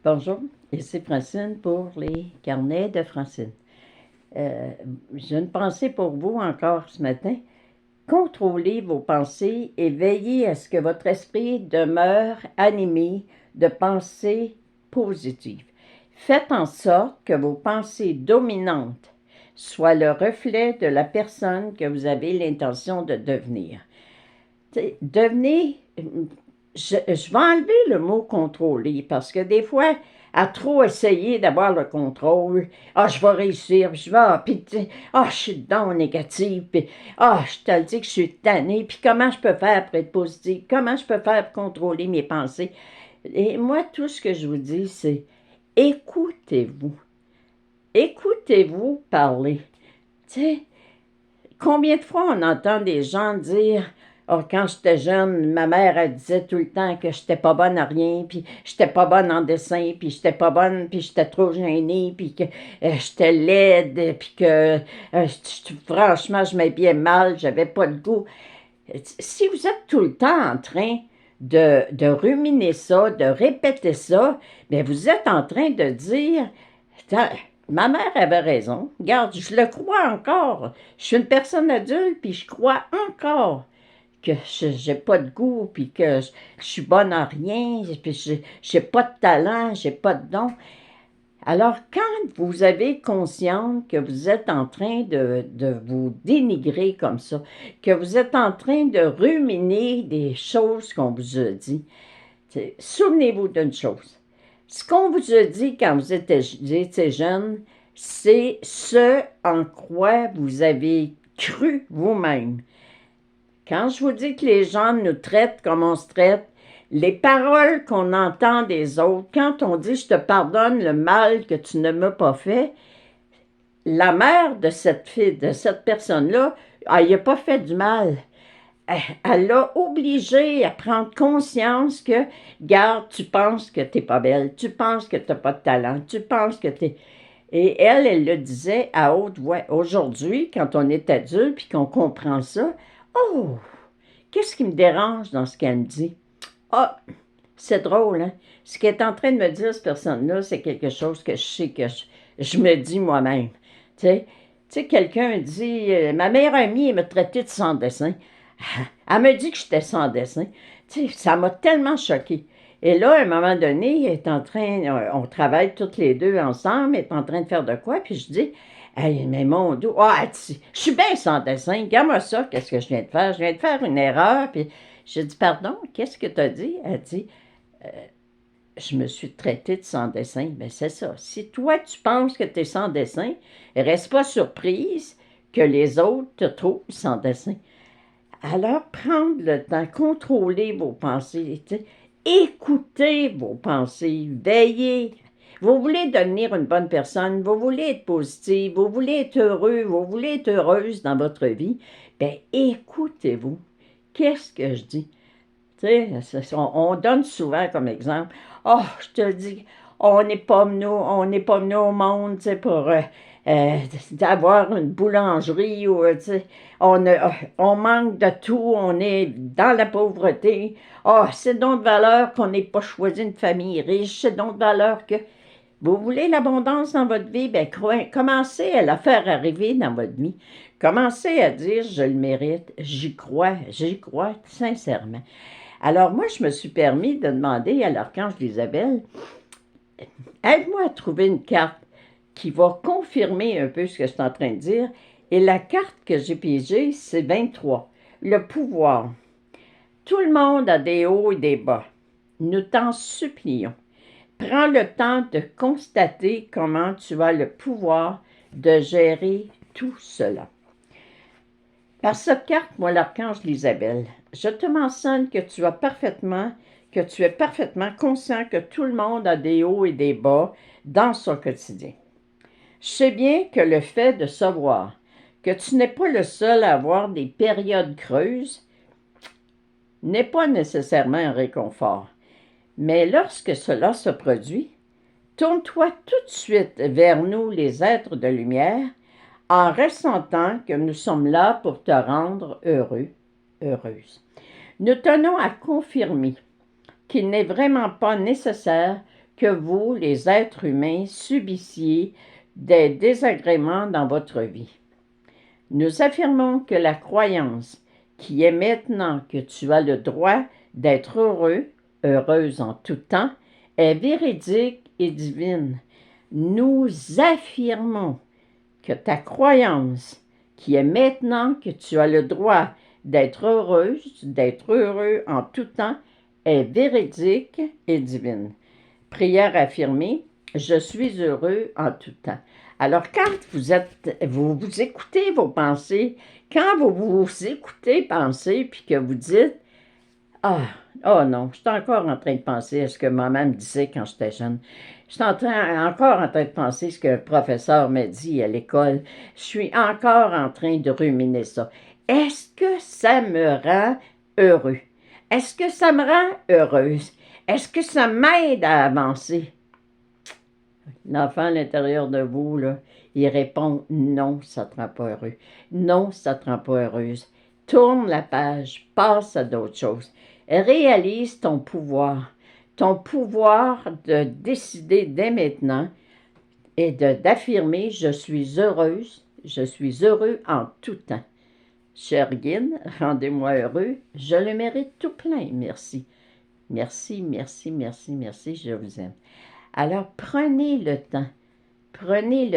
Bonjour, ici Francine pour les carnets de Francine. J'ai une pensée pour vous encore ce matin. Contrôlez vos pensées et veillez à ce que votre esprit demeure animé de pensées positives. Faites en sorte que vos pensées dominantes soient le reflet de la personne que vous avez l'intention de devenir. Devenez, je vais enlever le mot contrôler parce que des fois, à trop essayer d'avoir le contrôle, je vais réussir, puis je suis dedans négatif, puis je te le dis que je suis tannée, puis comment je peux faire pour être positive, comment je peux faire pour contrôler mes pensées. Et moi, tout ce que je vous dis, c'est écoutez-vous. Écoutez-vous parler. Tu sais, combien de fois on entend des gens dire quand j'étais jeune, ma mère, elle disait tout le temps que j'étais pas bonne à rien, puis j'étais pas bonne en dessin, puis j'étais pas bonne, puis j'étais trop gênée, puis que j'étais laide, puis que franchement, je m'habillais mal, j'avais pas de goût. Si vous êtes tout le temps en train de ruminer ça, de répéter ça, bien, vous êtes en train de dire, ma mère avait raison. Regarde, je le crois encore. Je suis une personne adulte, puis je crois encore que je n'ai pas de goût, puis que je suis bonne à rien, puis je n'ai pas de talent, j'ai pas de don. Alors, quand vous avez conscience que vous êtes en train de vous dénigrer comme ça, que vous êtes en train de ruminer des choses qu'on vous a dit, souvenez-vous d'une chose. Ce qu'on vous a dit quand vous étiez jeune, c'est ce en quoi vous avez cru vous-même. Quand je vous dis que les gens nous traitent comme on se traite, les paroles qu'on entend des autres, quand on dit « je te pardonne le mal que tu ne m'as pas fait », la mère de cette fille, de cette personne-là, elle n'a pas fait du mal. Elle l'a obligée à prendre conscience que, regarde, tu penses que tu n'es pas belle, tu penses que tu n'as pas de talent, tu penses que tu es... Et elle le disait à haute voix. Aujourd'hui, quand on est adulte et qu'on comprend ça, oh, qu'est-ce qui me dérange dans ce qu'elle me dit? Ah, c'est drôle, hein? Ce qu'elle est en train de me dire, cette personne-là, c'est quelque chose que je sais que je me dis moi-même. Tu sais, quelqu'un dit, ma meilleure amie, elle me traitait de sans dessin. Elle me dit que j'étais sans dessin. Tu sais, ça m'a tellement choquée. Et là, à un moment donné, elle est en train, on travaille toutes les deux ensemble, elle est en train de faire de quoi, puis je dis, hey, mais mon Dieu, je suis bien sans dessin, regarde-moi ça, qu'est-ce que je viens de faire? Je viens de faire une erreur, puis j'ai dit, pardon, qu'est-ce que tu as dit? Elle dit, je me suis traitée de sans dessin. Bien, c'est ça. Si toi, tu penses que tu es sans dessin, reste pas surprise que les autres te trouvent sans dessin. Alors, prendre le temps, contrôler vos pensées, écoutez vos pensées, veillez. Vous voulez devenir une bonne personne, vous voulez être positive, vous voulez être heureux, vous voulez être heureuse dans votre vie, bien, écoutez-vous. Qu'est-ce que je dis? Tu sais, on donne souvent comme exemple, je te dis, on n'est pas venu au monde, tu sais, pour d'avoir une boulangerie ou, tu sais, on manque de tout, on est dans la pauvreté. C'est donc de valeur qu'on n'ait pas choisi une famille riche, c'est donc de valeur que vous voulez l'abondance dans votre vie, bien, commencez à la faire arriver dans votre vie. Commencez à dire, je le mérite, j'y crois sincèrement. Alors moi, je me suis permis de demander à l'archange Isabelle, aide-moi à trouver une carte qui va confirmer un peu ce que je suis en train de dire. Et la carte que j'ai pigée, c'est 23, le pouvoir. Tout le monde a des hauts et des bas. Nous t'en supplions. Prends le temps de constater comment tu as le pouvoir de gérer tout cela. Par cette carte, moi, l'archange Isabelle, je te mentionne que tu es parfaitement conscient que tout le monde a des hauts et des bas dans son quotidien. Je sais bien que le fait de savoir que tu n'es pas le seul à avoir des périodes creuses n'est pas nécessairement un réconfort. Mais lorsque cela se produit, tourne-toi tout de suite vers nous, les êtres de lumière, en ressentant que nous sommes là pour te rendre heureux, heureuse. Nous tenons à confirmer qu'il n'est vraiment pas nécessaire que vous, les êtres humains, subissiez des désagréments dans votre vie. Nous affirmons que la croyance qui est maintenant que tu as le droit d'être heureux, heureuse en tout temps, est véridique et divine. Nous affirmons que ta croyance qui est maintenant que tu as le droit d'être heureuse, d'être heureux en tout temps, est véridique et divine. Prière affirmée, je suis heureux en tout temps. Alors, quand vous écoutez vos pensées, quand vous écoutez penser, puis que vous dites, ah, oh non, je suis encore en train de penser à ce que maman me disait quand j'étais jeune. Je suis encore en train de penser à ce que le professeur m'a dit à l'école. Je suis encore en train de ruminer ça. Est-ce que ça me rend heureux? Est-ce que ça me rend heureuse? Est-ce que ça m'aide à avancer? L'enfant à l'intérieur de vous, là, il répond non, ça ne te rend pas heureux. Non, ça ne te rend pas heureuse. Tourne la page, passe à d'autres choses. Réalise ton pouvoir de décider dès maintenant et d'affirmer je suis heureuse, je suis heureux en tout temps. Cher guide, rendez-moi heureux, je le mérite tout plein, merci. Merci, merci, merci, merci, je vous aime. Alors prenez le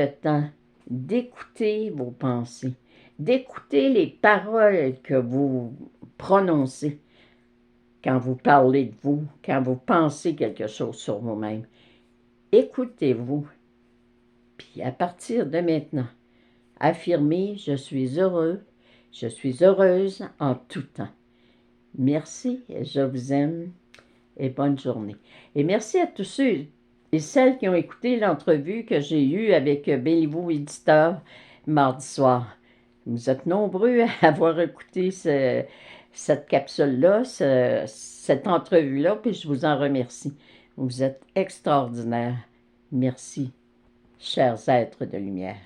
temps d'écouter vos pensées, d'écouter les paroles que vous prononcez quand vous parlez de vous, quand vous pensez quelque chose sur vous-même. Écoutez-vous, puis à partir de maintenant, affirmez « Je suis heureux, je suis heureuse en tout temps ». Merci, je vous aime et bonne journée. Et merci à tous ceux et celles qui ont écouté l'entrevue que j'ai eue avec Béliveau Éditeur mardi soir. Vous êtes nombreux à avoir écouté cette capsule-là, cette entrevue-là, puis je vous en remercie. Vous êtes extraordinaires. Merci, chers êtres de lumière.